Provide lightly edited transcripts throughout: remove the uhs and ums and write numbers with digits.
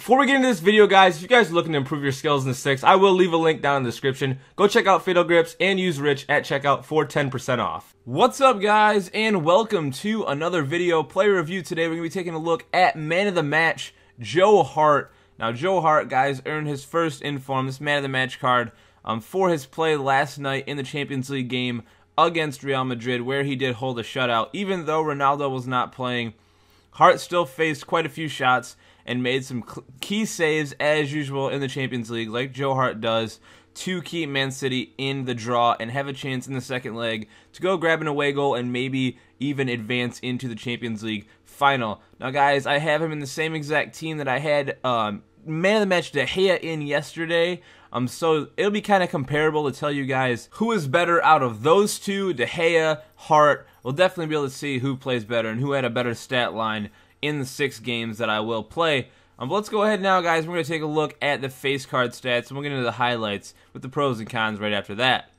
Before we get into this video, guys, if you guys are looking to improve your skills in the sticks, I will leave a link down in the description. Go check out Fatal Grips and use Ritch at checkout for 10% off. What's up, guys, and welcome to another video player review. Today we're going to be taking a look at Man of the Match, Joe Hart. Now, Joe Hart, guys, earned his first inform, this Man of the Match card, for his play last night in the Champions League game against Real Madrid, where he did hold a shutout. Even though Ronaldo was not playing, Hart still faced quite a few shots and made some key saves as usual in the Champions League, like Joe Hart does, to keep Man City in the draw and have a chance in the second leg to go grab an away goal and maybe even advance into the Champions League final. Now, guys, I have him in the same exact team that I had Man of the Match De Gea in yesterday. So it'll be kind of comparable to tell you guys who is better out of those two, De Gea, Hart. We'll definitely be able to see who plays better and who had a better stat line in the 6 games that I will play. But let's go ahead now, guys. We're going to take a look at the face card stats, and we'll get into the highlights with the pros and cons right after that.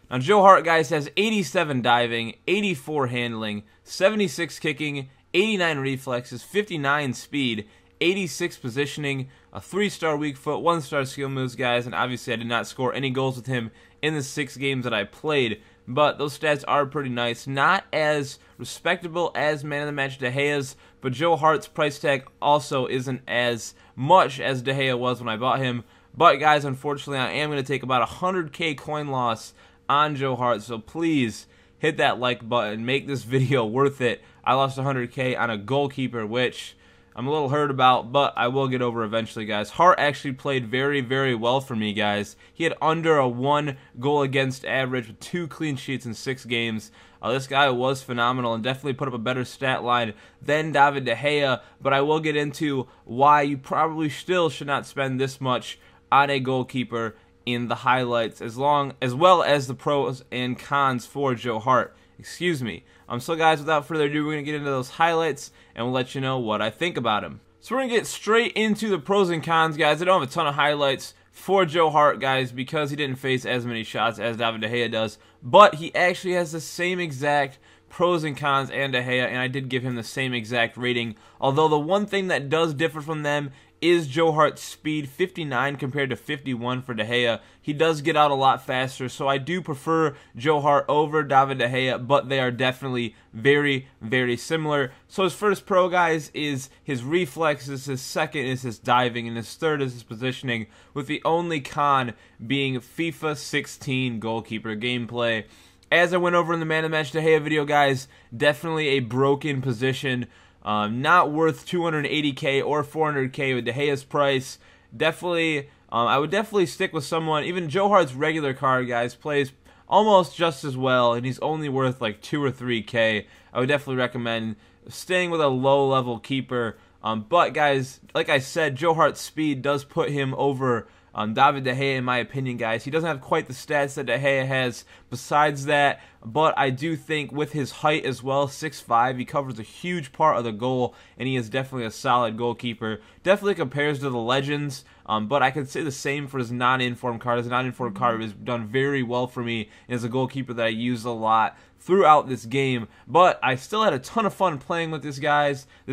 Now, Joe Hart, guys, has 87 diving, 84 handling, 76 kicking, 89 reflexes, 59 speed, 86 positioning, a 3-star weak foot, 1-star skill moves, guys, and obviously I did not score any goals with him in the 6 games that I played, but those stats are pretty nice. Not as respectable as Man of the Match De Gea's, but Joe Hart's price tag also isn't as much as De Gea was when I bought him. But, guys, unfortunately, I am going to take about a 100k coin loss on Joe Hart, so please hit that like button. Make this video worth it. I lost 100k on a goalkeeper, which I'm a little hurt about, but I will get over eventually, guys. Hart actually played very, very well for me, guys. He had under a 1 goal against average with 2 clean sheets in 6 games. This guy was phenomenal and definitely put up a better stat line than David De Gea, but I will get into why you probably still should not spend this much on a goalkeeper in the highlights, as well as the pros and cons for Joe Hart. Excuse me. So, guys, without further ado, we're going to get into those highlights, and we'll let you know what I think about him. So we're going to get straight into the pros and cons, guys. I don't have a ton of highlights for Joe Hart, guys, because he didn't face as many shots as David De Gea does, but he actually has the same exact pros and cons and De Gea, and I did give him the same exact rating, although the one thing that does differ from them is Joe Hart's speed, 59 compared to 51 for De Gea. He does get out a lot faster, so I do prefer Joe Hart over David De Gea, but they are definitely very, very similar. So his first pro, guys, is his reflexes, his second is his diving, and his third is his positioning, with the only con being FIFA 16 goalkeeper gameplay. As I went over in the Man of the Match De Gea video, guys, definitely a broken position. Not worth 280k or 400k with De Gea's price. Definitely, I would definitely stick with someone. Even Joe Hart's regular card, guys, plays almost just as well, and he's only worth like 2 or 3k. I would definitely recommend staying with a low-level keeper. But, guys, like I said, Joe Hart's speed does put him over David De Gea, in my opinion, guys. He doesn't have quite the stats that De Gea has besides that, but I do think with his height as well, 6'5", he covers a huge part of the goal, and he is definitely a solid goalkeeper. Definitely compares to the legends, but I could say the same for his non-informed card. His non-informed card has done very well for me, and is a goalkeeper that I use a lot throughout this game, but I still had a ton of fun playing with this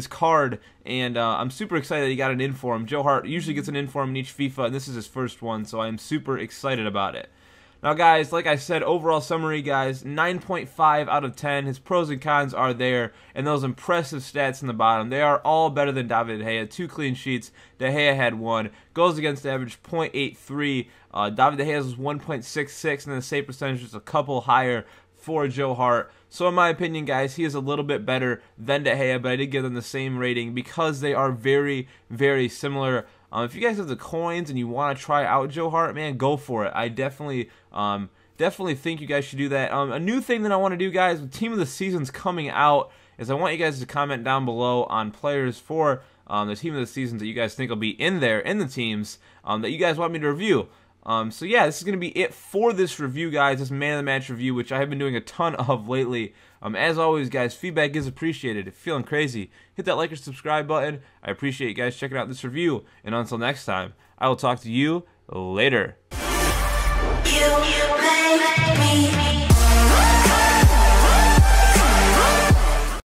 card, and I'm super excited that he got an inform. Joe Hart usually gets an inform in each FIFA, and this is his first one, so I am super excited about it. Now, guys, like I said, overall summary, guys, 9.5 out of 10. His pros and cons are there, and those impressive stats in the bottom, they are all better than David De Gea. 2 clean sheets, De Gea had 1. Goals against average, 0.83. David De Gea's was 1.66, and the save percentage is a couple higher for Joe Hart. So in my opinion, guys, he is a little bit better than De Gea, but I did give them the same rating because they are very, very similar. If you guys have the coins and you want to try out Joe Hart, man, go for it. I definitely think you guys should do that. A new thing that I want to do, guys, with Team of the Season's coming out, is I want you guys to comment down below on players for the Team of the Seasons that you guys think will be in there, in the teams, that you guys want me to review. So yeah, this is going to be it for this review, guys, this Man of the Match review, which I have been doing a ton of lately. As always, guys, feedback is appreciated. If you're feeling crazy, hit that like or subscribe button. I appreciate you guys checking out this review, and until next time, I will talk to you later. You make me